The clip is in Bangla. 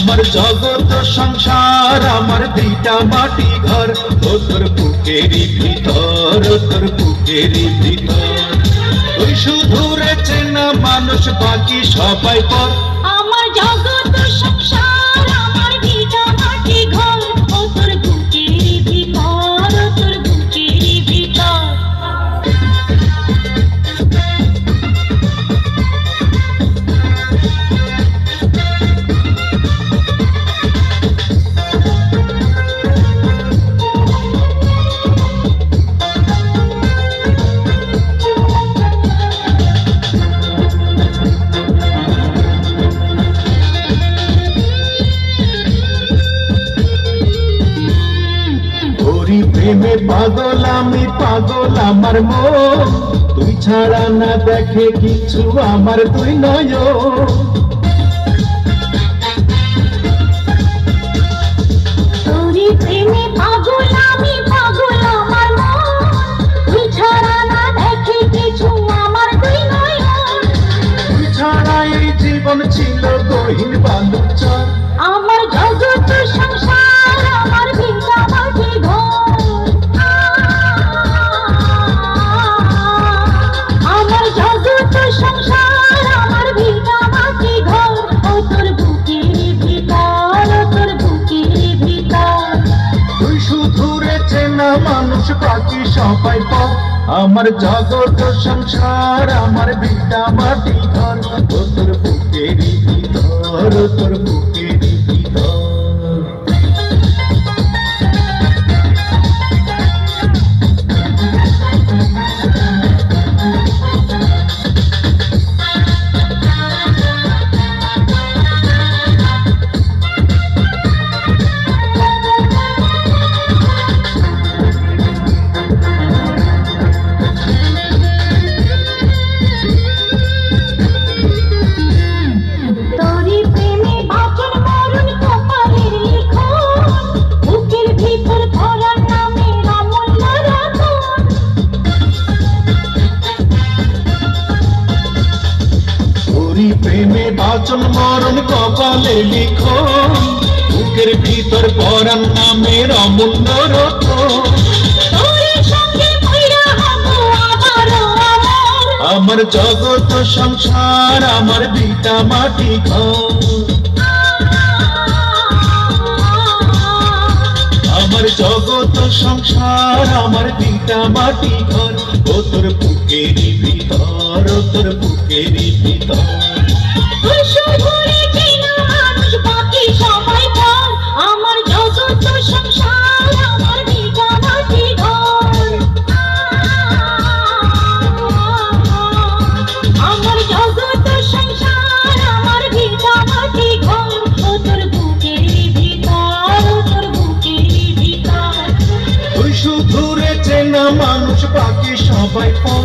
আমার জগৎ সংসার আমার ভিটা মাটি ঘর ও তোর বুকেরই ভিতর ও তোর বুকেরই ভিতর তুই শুধু রে চেনা মানুষ বাকি সবাই পর আমার জগৎ সংসার আমার ভিটা মাটি ঘর ও তোর বুকেরই ভিতর ও তোর বুকেরই ভিতর প্রেমে পাগল আমি পাগল আমার মন তুই ছাড়া না দেখে কিছু আমার তুই নয় তোরি প্রেমে পাগল আমি পাগল আমার মন তুই ছাড়া না দেখে কিছু আমার তুই নয় তুই ছাড়া এই জীবন ছিল গহীন বালুচর আমার জগৎ সংসার আমার ভিটা মাটি ঘর আমার জগৎ সংসার আমার ভিটা মাটি ঘর ও তোর বুকেরই ভিতর ও তোর বুকেরই ভিতর তুই শুধু রে চেনা মানুষ বাকি সবাই পর আমার জগৎ সংসার আমার ভিটা মাটি ঘর ও তোর বুকেরই ভিতর ও তোর বুকেরই ভিতর তোরি প্রেমে বাঁচন মরণ কপালের লিখন বুকের ভিতর ভরা নামে অমূল্য রতন তোরি প্রেমে বাঁচন মরণ কপালে লিখো বুকের ভিতর পরাণ নামের অমূল্য রতন তোরি সঙ্গে ভৈরা হব আবারও আমার আমার জগৎ সংসার আমার ভিটা মাটি ঘর আমার জগৎ সংসার আমার ভিটা মাটি ঘর ও তোর বুকেরই ভিতর ও তোর বুকেরই ভিতর তুই শুধু রে চেনা মানুষ বাকি সবাই পর আমার জগৎ সংসার আমার ভিটা মাটি ঘর আমার জগৎ সংসার আমার ভিটা মাটি ঘর ও তোর বুকেরই ভিতর ও তোর বুকেরই ভিতর তুই শুধু রে চেনা মানুষ বাকি সবাই পর